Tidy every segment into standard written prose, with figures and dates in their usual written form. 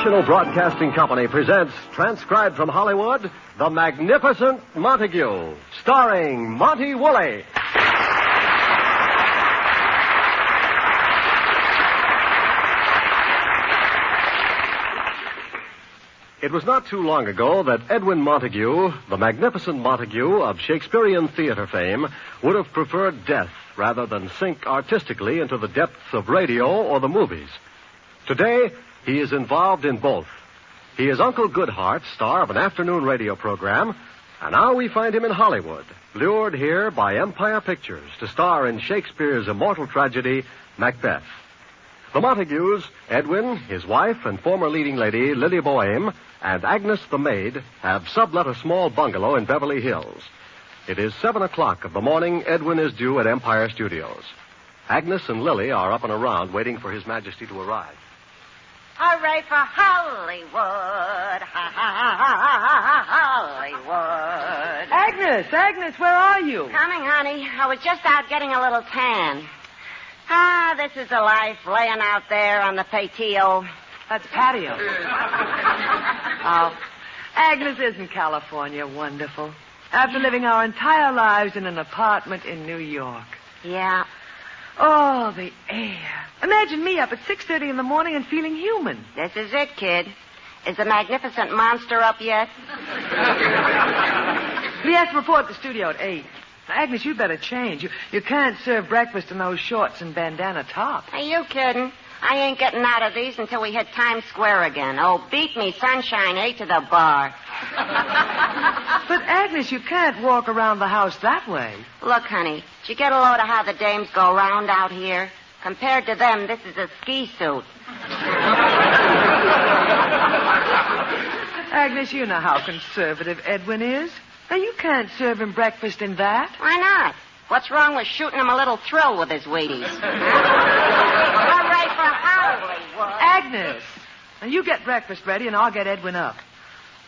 National Broadcasting Company presents, transcribed from Hollywood, The Magnificent Montague, starring Monty Woolley. It was not too long ago that Edwin Montague, the Magnificent Montague of Shakespearean theater fame, would have preferred death rather than sink artistically into the depths of radio or the movies. Today, he is involved in both. He is Uncle Goodhart, star of an afternoon radio program, and now we find him in Hollywood, lured here by Empire Pictures to star in Shakespeare's immortal tragedy, Macbeth. The Montagues, Edwin, his wife, and former leading lady, Lily Boheme, and Agnes the maid, have sublet a small bungalow in Beverly Hills. It is 7 o'clock of the morning Edwin is due at Empire Studios. Agnes and Lily are up and around waiting for His Majesty to arrive. Hooray for Hollywood! Hollywood! Agnes, where are you? Coming, honey. I was just out getting a little tan. This is the life, laying out there on the patio. That's patio. Oh, Agnes, isn't California wonderful? After living our entire lives in an apartment in New York. Yeah. Oh, the air. Imagine me up at 6:30 in the morning and feeling human. This is it, kid. Is the magnificent monster up yet? He has to report at the studio at 8. Now, Agnes, you'd better change. You can't serve breakfast in those shorts and bandana tops. Are you kidding? I ain't getting out of these until we hit Times Square again. Oh, beat me, sunshine, 8 to the bar. But, Agnes, you can't walk around the house that way. Look, honey, did you get a load of how the dames go round out here? Compared to them, this is a ski suit. Agnes, you know how conservative Edwin is. Now, you can't serve him breakfast in that. Why not? What's wrong with shooting him a little thrill with his Wheaties? Hooray for Hollywood! Agnes, now you get breakfast ready and I'll get Edwin up.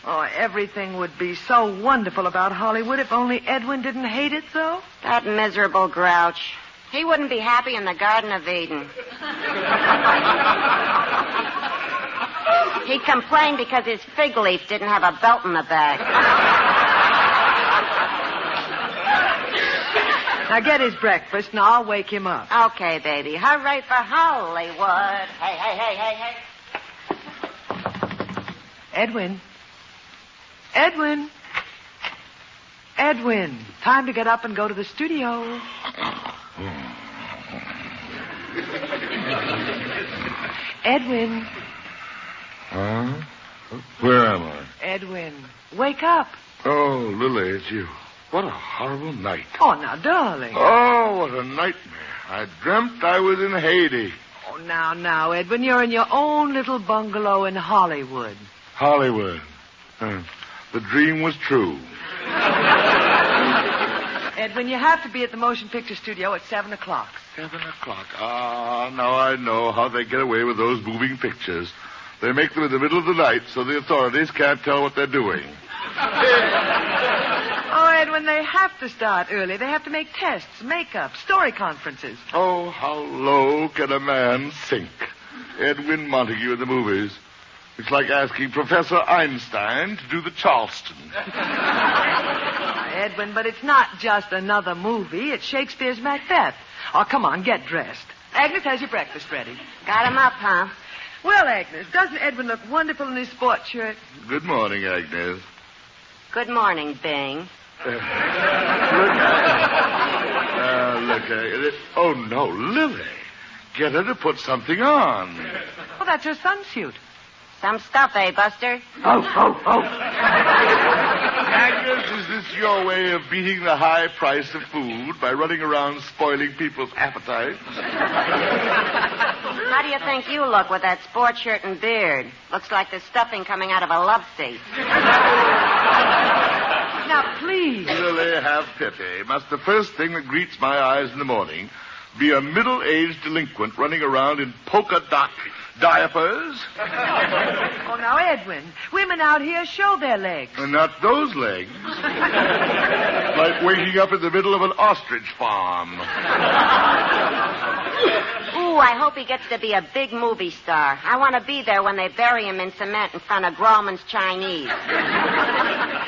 Oh, everything would be so wonderful about Hollywood if only Edwin didn't hate it so. That miserable grouch. He wouldn't be happy in the Garden of Eden. He complained because his fig leaf didn't have a belt in the back. Now get his breakfast and I'll wake him up. Okay, baby. Hooray for Hollywood. Hey. Edwin. Time to get up and go to the studio. Edwin. Huh? Where am I? Edwin, wake up. Oh, Lily, it's you. What a horrible night. Oh, now, darling. Oh, what a nightmare. I dreamt I was in Haiti. Oh, now, Edwin, you're in your own little bungalow in Hollywood. Hollywood. The dream was true. Edwin, you have to be at the motion picture studio at 7 o'clock. 7 o'clock. Now I know how they get away with those moving pictures. They make them in the middle of the night so the authorities can't tell what they're doing. Oh, Edwin, they have to start early. They have to make tests, makeup, story conferences. Oh, how low can a man sink? Edwin Montague in the movies. It's like asking Professor Einstein to do the Charleston. Edwin, but it's not just another movie. It's Shakespeare's Macbeth. Oh, come on, get dressed. Agnes has your breakfast ready. Got him up, huh? Well, Agnes, doesn't Edwin look wonderful in his sports shirt? Good morning, Agnes. Good morning, Bing. Look. Oh, no, Lily. Get her to put something on. Well, that's her sunsuit. Some stuff, eh, Buster? Oh. Agnes, is this your way of beating the high price of food by running around spoiling people's appetites? How do you think you look with that sports shirt and beard? Looks like the stuffing coming out of a love seat. Now, please. Lily, have pity. Must the first thing that greets my eyes in the morning be a middle-aged delinquent running around in polka dot diapers? Oh, now, Edwin, women out here show their legs. And not those legs. Like waking up in the middle of an ostrich farm. Oh, I hope he gets to be a big movie star. I want to be there when they bury him in cement in front of Grauman's Chinese.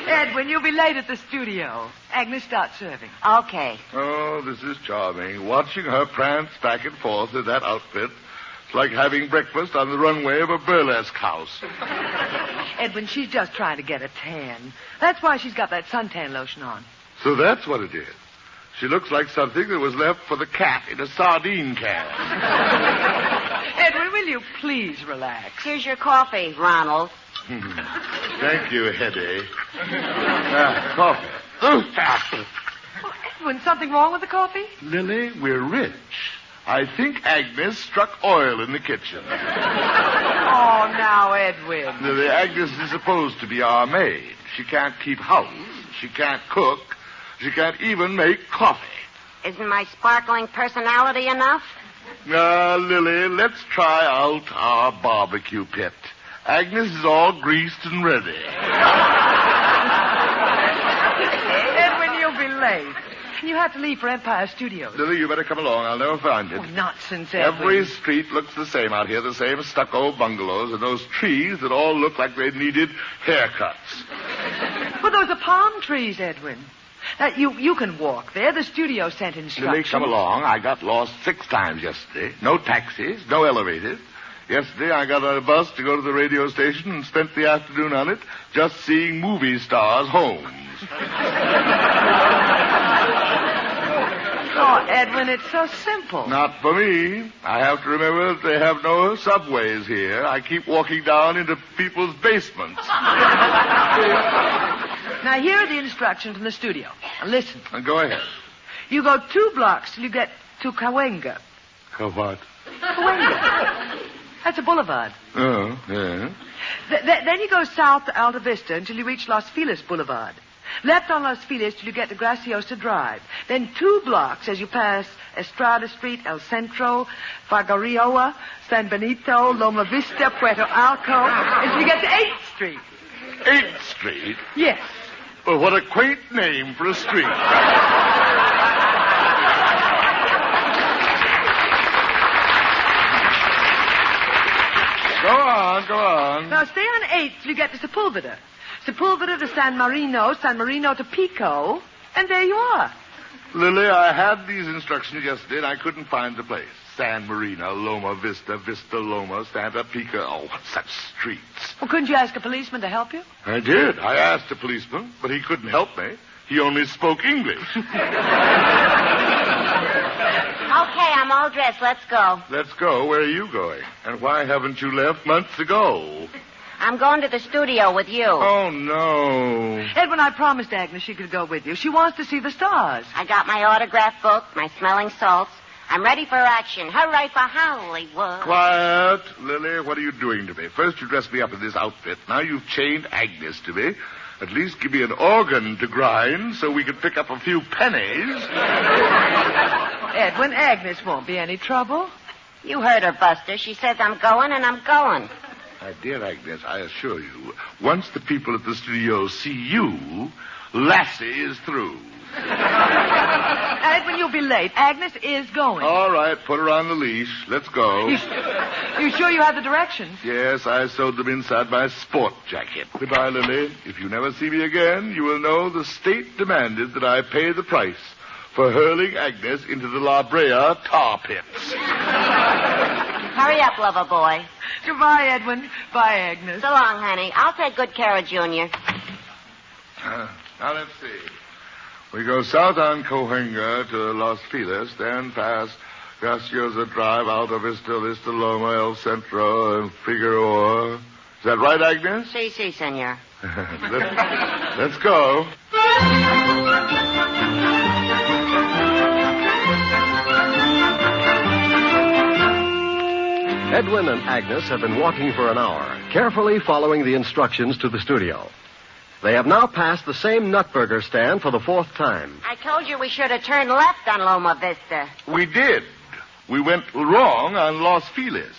Edwin, you'll be late at the studio. Agnes, start serving. Okay. Oh, this is charming. Watching her prance back and forth in that outfit. It's like having breakfast on the runway of a burlesque house. Edwin, she's just trying to get a tan. That's why she's got that suntan lotion on. So that's what it is. She looks like something that was left for the cat in a sardine can. Edwin, will you please relax? Here's your coffee, Ronald. Thank you, Hetty. Coffee. Oh, Edwin, something wrong with the coffee? Lily, we're rich. I think Agnes struck oil in the kitchen. Oh, now, Edwin. Lily, Agnes is supposed to be our maid. She can't keep house. She can't cook. She can't even make coffee. Isn't my sparkling personality enough? Lily, let's try out our barbecue pit. Agnes is all greased and ready. Edwin, you'll be late. You have to leave for Empire Studios. Lily, you better come along. I'll never find it. Oh, nonsense, Edwin. Every street looks the same out here, the same stucco bungalows and those trees that all look like they needed haircuts. Well, those are palm trees, Edwin. You can walk there. The studio sent instructions. Lily, come along. I got lost 6 times yesterday. No taxis, no elevators. Yesterday, I got on a bus to go to the radio station and spent the afternoon on it just seeing movie stars' homes. Oh, Edwin, it's so simple. Not for me. I have to remember that they have no subways here. I keep walking down into people's basements. Now, here are the instructions from the studio. Now, listen. Go ahead. You go 2 blocks till you get to Cahuenga. What? Cahuenga. That's a boulevard. Oh, yeah. Then you go south to Alta Vista until you reach Los Feliz Boulevard. Left on Los Feliz till you get to Graciosa Drive. Then 2 blocks as you pass Estrada Street, El Centro, Figueroa, San Benito, Loma Vista, Puerto Alco, until you get to 8th Street. 8th Street? Yes. Well, what a quaint name for a street. Go on. Now, stay on 8th till you get to Sepulveda. Sepulveda to San Marino to Pico, and there you are. Lily, I had these instructions yesterday, and I couldn't find the place. San Marino, Loma Vista, Vista Loma, Santa Pico. Oh, such streets. Well, couldn't you ask a policeman to help you? I did. I asked a policeman, but he couldn't help me. He only spoke English. Okay, I'm all dressed. Let's go. Let's go. Where are you going? And why haven't you left months ago? I'm going to the studio with you. Oh, no. Edwin, I promised Agnes she could go with you. She wants to see the stars. I got my autograph book, my smelling salts. I'm ready for action. Hooray for Hollywood. Quiet. Lily, what are you doing to me? First you dressed me up in this outfit. Now you've chained Agnes to me. At least give me an organ to grind so we can pick up a few pennies. Edwin, Agnes won't be any trouble. You heard her, Buster. She says I'm going, and I'm going. My dear Agnes, I assure you, once the people at the studio see you, Lassie is through. Edwin, you'll be late. Agnes is going. All right, put her on the leash. Let's go. You sure you have the directions? Yes, I sewed them inside my sport jacket. Goodbye, Lily. If you never see me again, you will know the state demanded that I pay the price for hurling Agnes into the La Brea tar pits. Hurry up, lover boy. Goodbye, Edwin. Bye, Agnes. So long, honey. I'll take good care of Junior. Now, let's see. We go south on Cahuenga to Los Feliz, then past Graciosa Drive, Alta Vista, Vista Loma, El Centro, and Figueroa. Is that right, Agnes? Si, senor. Let's go. Edwin and Agnes have been walking for an hour, carefully following the instructions to the studio. They have now passed the same Nutburger stand for the 4th time. I told you we should have turned left on Loma Vista. We did. We went wrong on Los Feliz.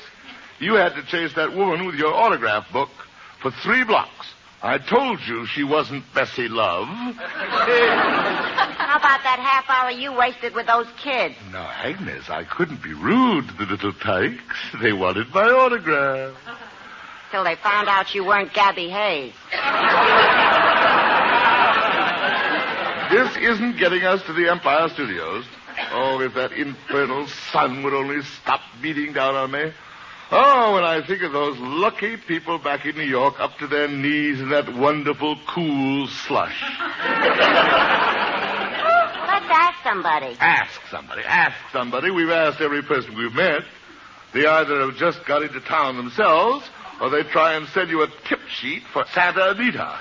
You had to chase that woman with your autograph book for 3 blocks. I told you she wasn't Bessie Love. How about that half hour you wasted with those kids? Now, Agnes, I couldn't be rude to the little tykes. They wanted my autograph. Till they found out you weren't Gabby Hayes. This isn't getting us to the Empire Studios. Oh, if that infernal sun would only stop beating down on me. Oh, when I think of those lucky people back in New York up to their knees in that wonderful, cool slush. Let's ask somebody. Ask somebody. We've asked every person we've met. They either have just got into town themselves, or they try and send you a tip sheet for Santa Anita.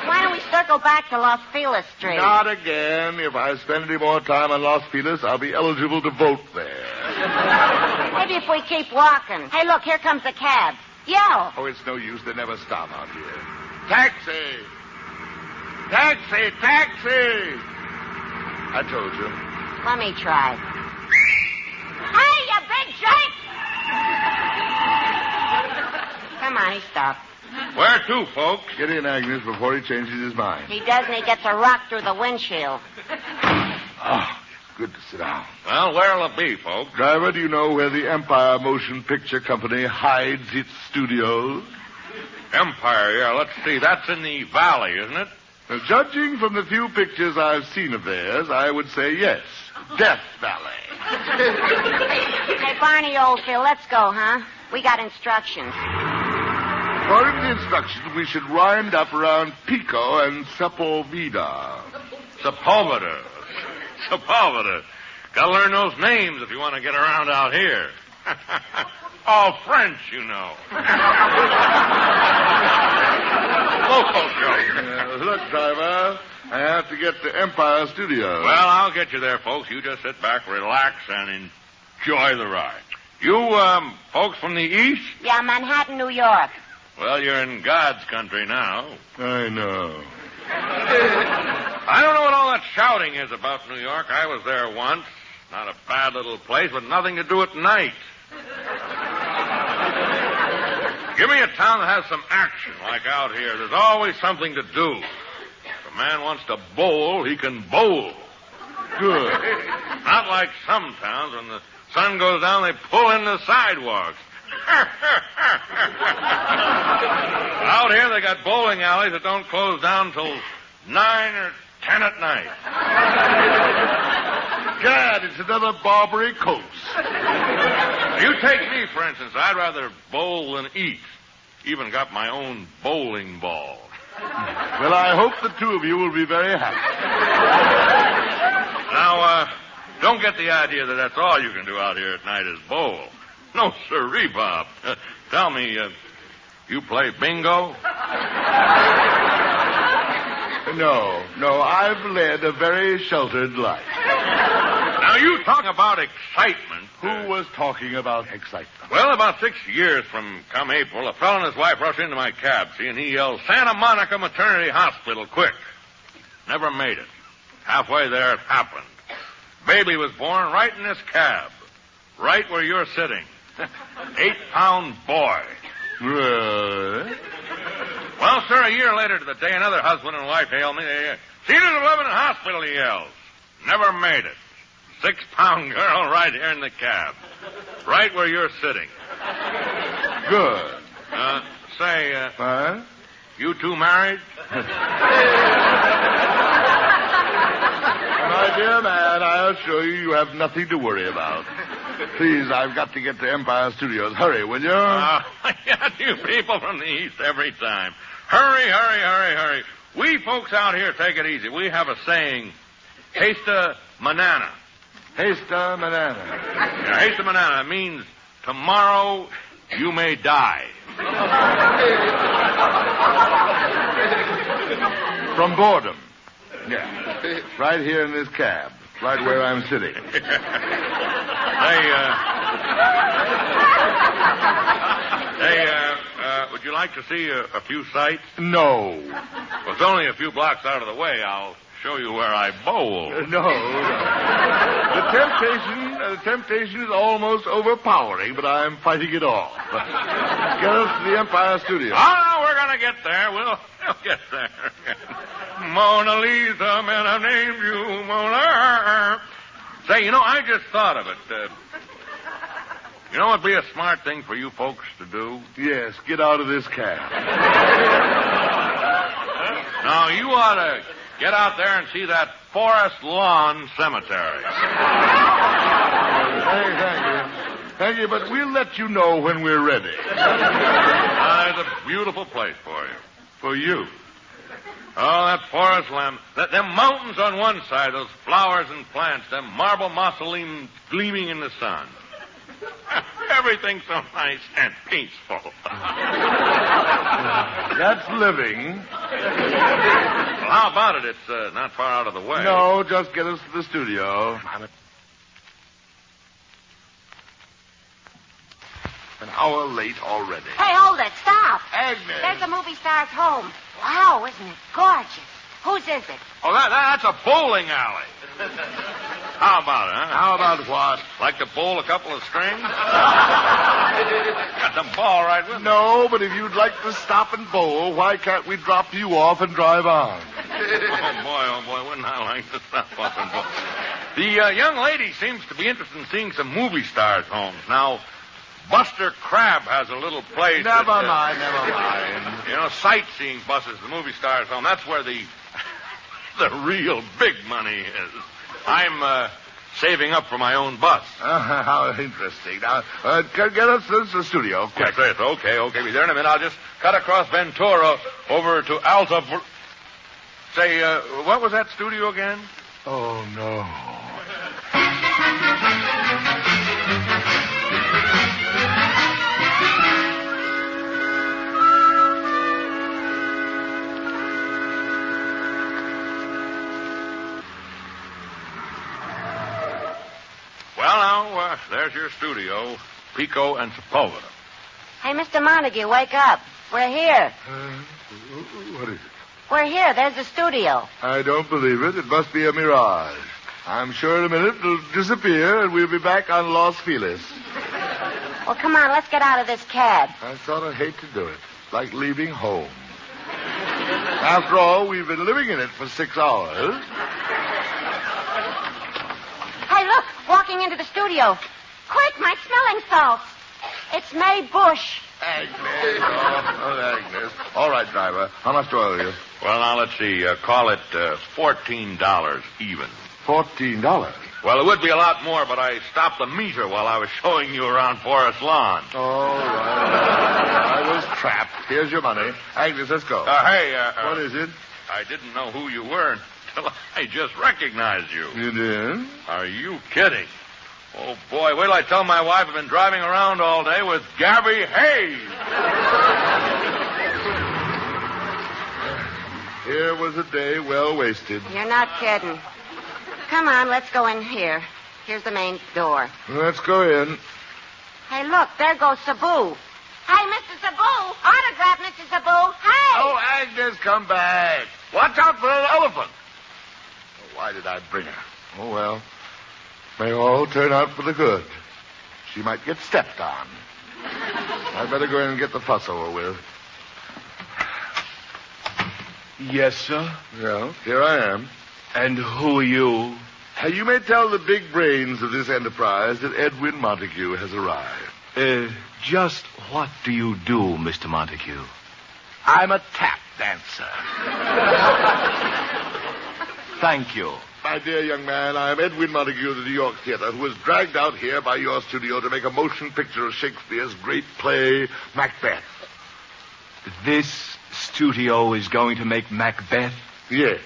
Why don't we circle back to Los Feliz Street? Not again. If I spend any more time on Los Feliz, I'll be eligible to vote there. Maybe if we keep walking. Hey, look, here comes the cab. Yell. Oh, it's no use. They never stop out here. Taxi! Taxi! Taxi! I told you. Let me try. Hey, you big jerk! Come on, he stopped. Where to, folks? Get in, Agnes, before he changes his mind. He does, and he gets a rock through the windshield. Oh, it's good to sit down. Well, where'll it be, folks? Driver, do you know where the Empire Motion Picture Company hides its studios? Empire, yeah, let's see. That's in the valley, isn't it? Now, judging from the few pictures I've seen of theirs, I would say yes. Death Valley. Hey, Barney Oldfield, let's go, huh? We got instructions. According to the instructions, we should wind up around Pico and Sepulveda. Sepulveda. Gotta learn those names if you want to get around out here. All French, you know. Local joke. Look, driver, I have to get to Empire Studios. Well, I'll get you there, folks. You just sit back, relax, and enjoy the ride. You, folks from the east? Yeah, Manhattan, New York. Well, you're in God's country now. I know. I don't know what all that shouting is about New York. I was there once. Not a bad little place, but nothing to do at night. Give me a town that has some action, like out here. There's always something to do. If a man wants to bowl, he can bowl. Good. Not like some towns. When the sun goes down, they pull in the sidewalks. Out here, they got bowling alleys that don't close down till 9 or 10 at night. God, it's another Barbary coast. You take me, for instance. I'd rather bowl than eat. Even got my own bowling ball. Well, I hope the two of you will be very happy. Now, don't get the idea that that's all you can do out here at night is bowl. No, sirree, Bob. Tell me, you play bingo? No, I've led a very sheltered life. Now, you talk about excitement. Who was talking about excitement? Well, about 6 years from come April, a fellow and his wife rushed into my cab, see, and he yelled, Santa Monica Maternity Hospital, quick. Never made it. Halfway there, it happened. Baby was born right in this cab, right where you're sitting. 8-pound boy. Well, sir, a year later to the day, another husband and wife hailed me. Seen her at Lebanon Hospital, he yells. Never made it. 6-pound girl right here in the cab. Right where you're sitting. Good. Say, Huh? you two married? My dear man, I assure you, you have nothing to worry about. Please, I've got to get to Empire Studios. Hurry, will you? Yeah, you people from the East every time. Hurry, hurry, hurry, hurry. We folks out here take it easy. We have a saying, Hasta Manana. Hasta Manana. Yeah, Hasta Manana means tomorrow you may die. From boredom. Yeah. Right here in this cab. Right where I'm sitting. Would you like to see a few sights? No. Well, it's only a few blocks out of the way. I'll show you where I bowl. No. The temptation is almost overpowering, but I'm fighting it off. Get us to the Empire Studios. Oh, no, we're going gonna get there. We'll get there. Mona Lisa, man, I've named you Mona. Say, I just thought of it. What'd be a smart thing for you folks to do? Yes, get out of this cab. Now, you ought to get out there and see that Forest Lawn Cemetery. Thank you, but we'll let you know when we're ready. It's a beautiful place for you. For you. Oh, that forest land. Them mountains on one side, those flowers and plants, them marble mausoleums gleaming in the sun. Everything's so nice and peaceful. That's living. Well, how about it? It's not far out of the way. No, just get us to the studio. An hour late already. Hey, hold it. Stop. Agnes. There's the movie star's home. Wow, isn't it gorgeous? Whose is it? Oh, that's a bowling alley. How about it, huh? How about what? Like to bowl a couple of strings? Got the ball right with me. No, but if you'd like to stop and bowl, why can't we drop you off and drive on? Oh, boy, wouldn't I like to stop off and bowl? The young lady seems to be interested in seeing some movie stars' homes. Now, Buster Crabbe has a little place. Never mind. Sightseeing buses, the movie stars' home. That's where the real big money is. I'm saving up for my own bus. How interesting. Now, get us to the studio, quick. Yes, okay. Be there in a minute. I'll just cut across Ventura over to Alta. Say, what was that studio again? Oh, no. Well, now, there's your studio, Pico and Sepulveda. Hey, Mr. Montague, wake up. We're here. What is it? We're here. There's the studio. I don't believe it. It must be a mirage. I'm sure in a minute it'll disappear and we'll be back on Los Feliz. Well, come on, let's get out of this cab. I sort of hate to do it. It's like leaving home. After all, we've been living in it for 6 hours. Hey, look, walking into the studio. Quick, my smelling salts. It's May Bush. Agnes. Oh, Agnes. All right, driver. How much do I owe you? Well, now, let's see. Call it $14 even. $14? Well, it would be a lot more, but I stopped the meter while I was showing you around Forest Lawn. All right. I was trapped. Here's your money. Agnes, let's go. What is it? I didn't know who you were until I just recognized you. You did? Are you kidding? Oh, boy, wait till I tell my wife I've been driving around all day with Gabby Hayes. Here was a day well wasted. You're not kidding. Come on, let's go in here. Here's the main door. Let's go in. Hey, look, there goes Sabu. Hey, Mr. Sabu. Autograph, Mr. Sabu. Hey! Oh, Agnes, come back. Watch out for an elephant. Oh, why did I bring her? Oh, well. May all turn out for the good. She might get stepped on. I'd better go in and get the fuss over with. Yes, sir. Well, here I am. And who are you? You may tell the big brains of this enterprise that Edwin Montague has arrived. Just what do you do, Mr. Montague? I'm a tap dancer. Thank you. My dear young man, I am Edwin Montague of the New York Theater, who was dragged out here by your studio to make a motion picture of Shakespeare's great play, Macbeth. This studio is going to make Macbeth? Yes.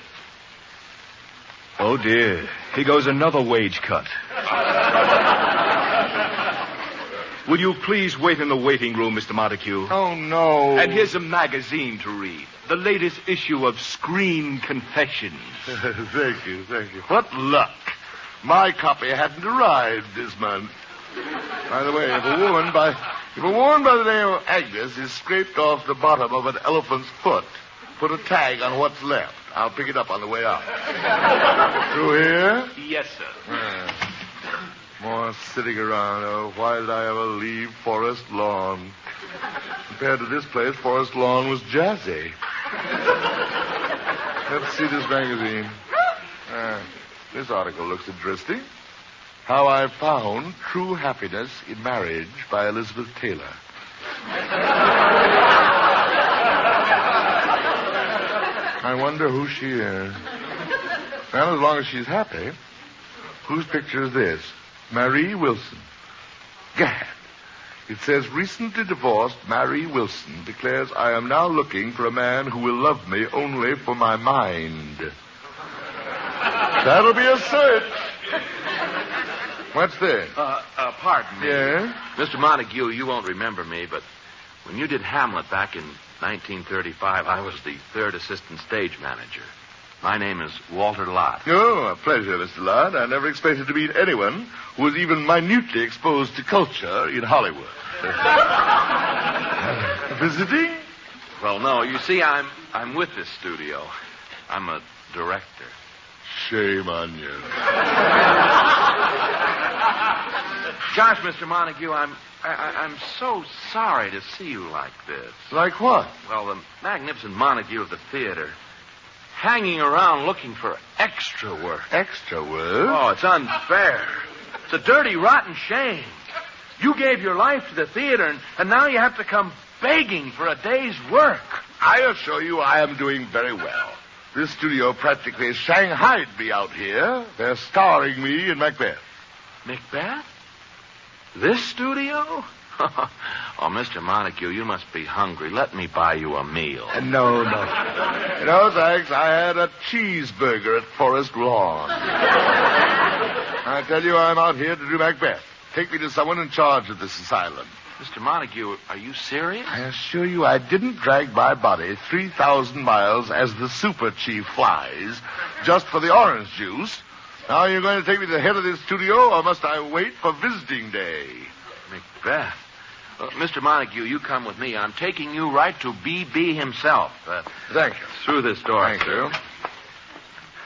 Oh, dear. Here goes another wage cut. Will you please wait in the waiting room, Mr. Montague? Oh, no. And here's a magazine to read. The latest issue of Screen Confessions. Thank you. What luck. My copy hadn't arrived this month. By the way, if a woman by the name of Agnes is scraped off the bottom of an elephant's foot, put a tag on what's left. I'll pick it up on the way out. Through here? Yes, sir. More sitting around. Oh, why did I ever leave Forest Lawn? Compared to this place, Forest Lawn was jazzy. Let's see this magazine. This article looks interesting. How I Found True Happiness in Marriage by Elizabeth Taylor. I wonder who she is. Well, as long as she's happy. Whose picture is this? Marie Wilson. Gad. It says, recently divorced Marie Wilson declares, I am now looking for a man who will love me only for my mind. That'll be a search. What's this? Pardon me. Yeah? Mr. Montague, you won't remember me, but when you did Hamlet back in 1935, I was the third assistant stage manager. My name is Walter Lott. Oh, a pleasure, Mr. Lott. I never expected to meet anyone who was even minutely exposed to culture in Hollywood. Visiting? Well, no. You see, I'm with this studio. I'm a director. Shame on you. Gosh, Mr. Montague, I'm so sorry to see you like this. Like what? Well, the Magnificent Montague of the theater, hanging around looking for extra work. Extra work? Oh, it's unfair. It's a dirty, rotten shame. You gave your life to the theater, and now you have to come begging for a day's work. I assure you I am doing very well. This studio practically shanghaied me out here. They're starring me in Macbeth. Macbeth? This studio? Oh, Mr. Montague, you must be hungry. Let me buy you a meal. No. No, thanks. I had a cheeseburger at Forest Lawn. I tell you, I'm out here to do Macbeth. Take me to someone in charge of this asylum. Mr. Montague, are you serious? I assure you I didn't drag my body 3,000 miles as the super chief flies just for the orange juice. Now you're going to take me to the head of this studio, or must I wait for visiting day? Macbeth. Mr. Montague, you come with me. I'm taking you right to B.B. himself. Thank you. Through this door. Thank you.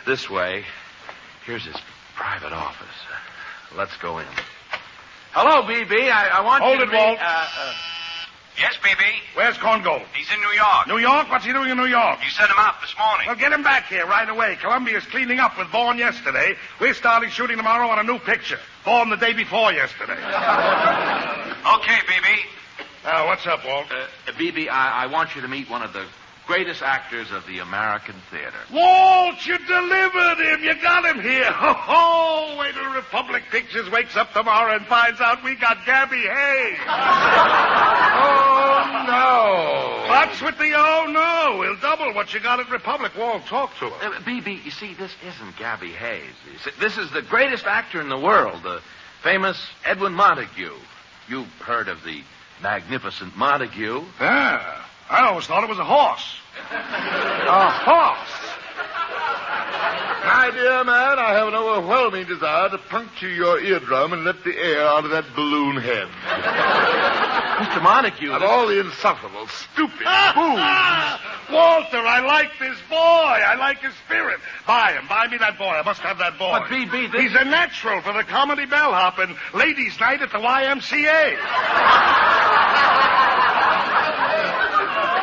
This way. Here's his private office. Let's go in. Hello, B.B. I want Hold you it, to Walt. Yes, B.B.? Where's Corngold? He's in New York. New York? What's he doing in New York? You sent him out this morning. Well, get him back here right away. Columbia's cleaning up with Vaughn yesterday. We're starting shooting tomorrow on a new picture. Vaughn the day before yesterday. Okay, B.B. What's up, Walt? B.B., I want you to meet one of the greatest actors of the American theater. Walt, you delivered him. You got him here. Ho, wait till Republic Pictures wakes up tomorrow and finds out we got Gabby Hayes. Oh, no. What's with the oh, no? We'll double what you got at Republic. Walt, talk to her. B.B., you see, this isn't Gabby Hayes. You see, this is the greatest actor in the world, the famous Edwin Montague. You've heard of the Magnificent Montague. Yeah. I always thought it was a horse. A horse? My dear man, I have an overwhelming desire to puncture your eardrum and let the air out of that balloon head. Mr. Montague. Of all the insufferable, stupid fools. Walter, I like this boy. I like his spirit. Buy him. Buy me that boy. I must have that boy. But, B.B., this... He's a natural for the comedy bellhop and ladies' night at the YMCA.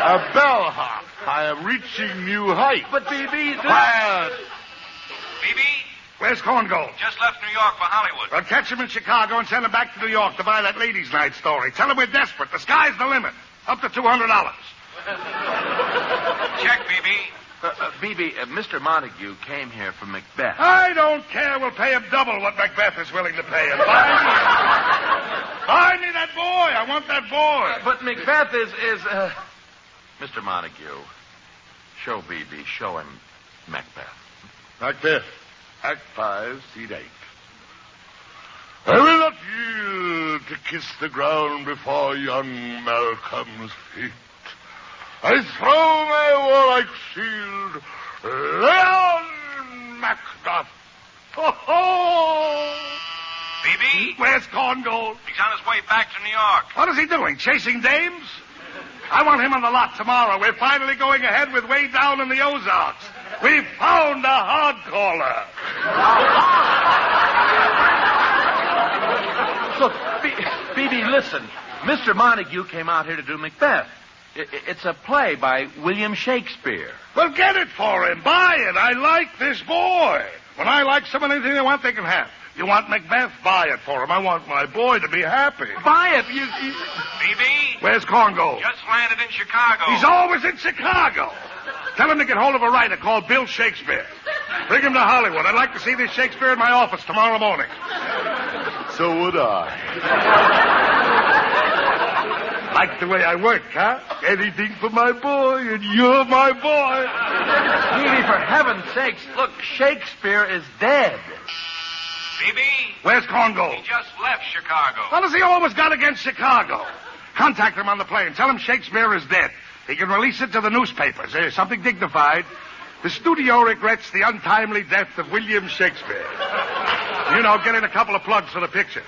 A bellhop. I am reaching new heights. But, B.B., this... Quiet. B.B.? Where's Corngold? Just left New York for Hollywood. Well, catch him in Chicago and send him back to New York to buy that ladies' night story. Tell him we're desperate. The sky's the limit. Up to $200. Check, B.B. B.B., Mr. Montague came here from Macbeth. I don't care. We'll pay him double what Macbeth is willing to pay him. Buy me that boy. I want that boy. But Macbeth is Mr. Montague, show B.B., show him Macbeth. Macbeth, Act 5, Scene 8. I will not yield to kiss the ground before young Malcolm's feet. I throw my warlike shield, Leon Macduff. Ho-ho! B.B.? Where's Corngold? He's on his way back to New York. What is he doing, chasing dames? I want him on the lot tomorrow. We're finally going ahead with Way Down in the Ozarks. We've found a hog caller. Look, B.B., listen. Mr. Montague came out here to do Macbeth. It's a play by William Shakespeare. Well, get it for him. Buy it. I like this boy. When I like someone, anything they want, they can have. You want Macbeth? Buy it for him. I want my boy to be happy. Buy it. BB? Where's Congo? Just landed in Chicago. He's always in Chicago. Tell him to get hold of a writer called Bill Shakespeare. Bring him to Hollywood. I'd like to see this Shakespeare in my office tomorrow morning. So would I. Like the way I work, huh? Anything for my boy, and you're my boy. Peavy, for heaven's sakes, look, Shakespeare is dead. BB? Where's Congo? He just left Chicago. What has he always got against Chicago? Contact him on the plane. Tell him Shakespeare is dead. He can release it to the newspapers. Something dignified. The studio regrets the untimely death of William Shakespeare. You know, get in a couple of plugs for the picture.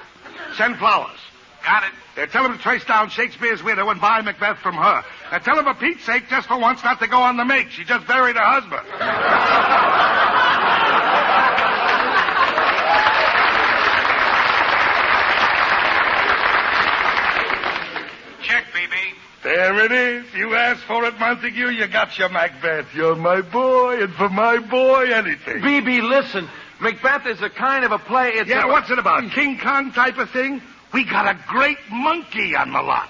Send flowers. Got it. Tell him to trace down Shakespeare's widow and buy Macbeth from her. Tell him, for Pete's sake, just for once, not to go on the make. She just buried her husband. Check, BB. There it is. You asked for it, Montague. You got your Macbeth. You're my boy, and for my boy, anything. BB, listen. Macbeth is a kind of a play. What's it about? King Kong type of thing? We got a great monkey on the lot.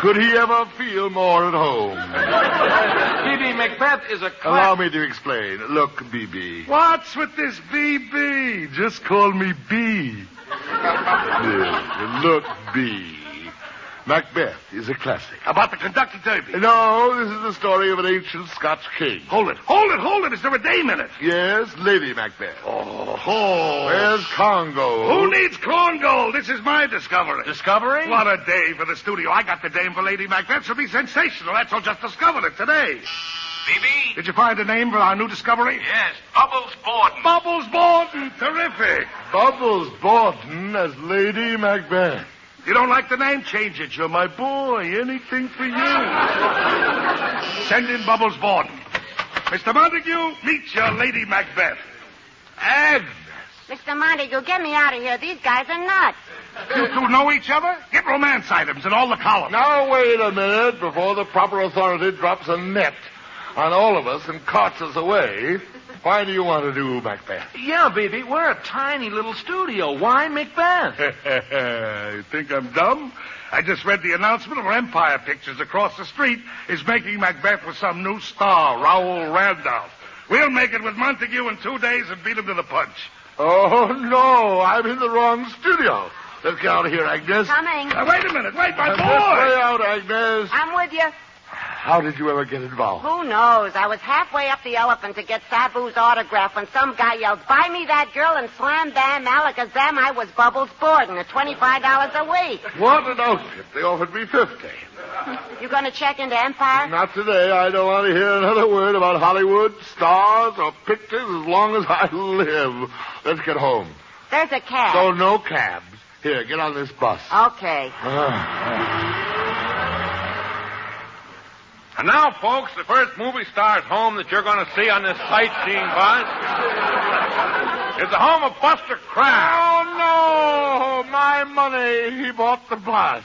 Could he ever feel more at home? BB, Macbeth is a... Allow me to explain. Look, BB. What's with this BB? Just call me B. Yes, look, B. Macbeth is a classic. About the Kentucky Derby? No, this is the story of an ancient Scotch king. Hold it. Is there a dame in it? Yes, Lady Macbeth. Oh. Where's Congo? Who needs Congo? This is my discovery. Discovery? What a day for the studio. I got the dame for Lady Macbeth. She'll be sensational. That's all. Just discovered it today. BB? Did you find a name for our new discovery? Yes, Bubbles Borden. Bubbles Borden. Terrific. Bubbles Borden as Lady Macbeth. You don't like the name? Change it. You're my boy. Anything for you. Send in Bubbles Borden. Mr. Montague, meet your Lady Macbeth. Agnes. Mr. Montague, get me out of here. These guys are nuts. You two know each other? Get romance items in all the columns. Now, wait a minute before the proper authority drops a net on all of us and carts us away. Why do you want to do Macbeth? Yeah, BB, we're a tiny little studio. Why Macbeth? You think I'm dumb? I just read the announcement where Empire Pictures across the street is making Macbeth with some new star, Raoul Randolph. We'll make it with Montague in 2 days and beat him to the punch. Oh, no, I'm in the wrong studio. Let's get out of here, Agnes. Coming. Wait a minute. Wait, my This boy. way out, Agnes. I'm with you. How did you ever get involved? Who knows? I was halfway up the elephant to get Sabu's autograph when some guy yelled, "Buy me that girl," and slam bam, alakazam, I was Bubbles Borden at $25 a week. What an outfit. They offered me $50. You gonna check into Empire? Not today. I don't want to hear another word about Hollywood, stars, or pictures as long as I live. Let's get home. There's a cab. So no cabs. Here, get on this bus. Okay. And now, folks, the first movie star's home that you're going to see on this sightseeing bus is the home of Buster Crabbe. Oh, no! My money. He bought the bus.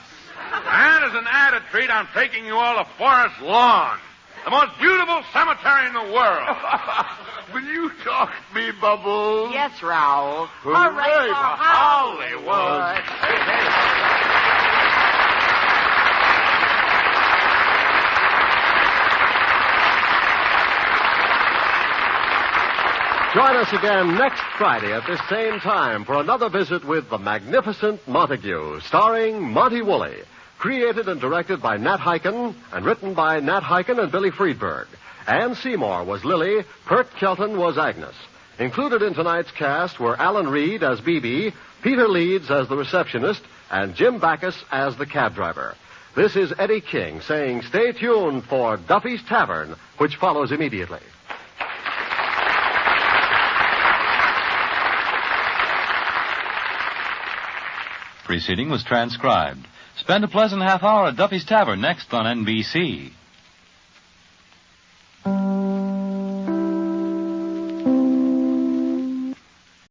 And as an added treat, I'm taking you all to Forest Lawn, the most beautiful cemetery in the world. Will you talk to me, Bubbles? Yes, Raoul. Hooray for for Hollywood. Join us again next Friday at this same time for another visit with The Magnificent Montague, starring Monty Woolley. Created and directed by Nat Hiken and written by Nat Hiken and Billy Friedberg. Anne Seymour was Lily, Pert Kelton was Agnes. Included in tonight's cast were Alan Reed as BB, Peter Leeds as the receptionist, and Jim Backus as the cab driver. This is Eddie King saying stay tuned for Duffy's Tavern, which follows immediately. Preceding was transcribed. Spend a pleasant half hour at Duffy's Tavern next on NBC.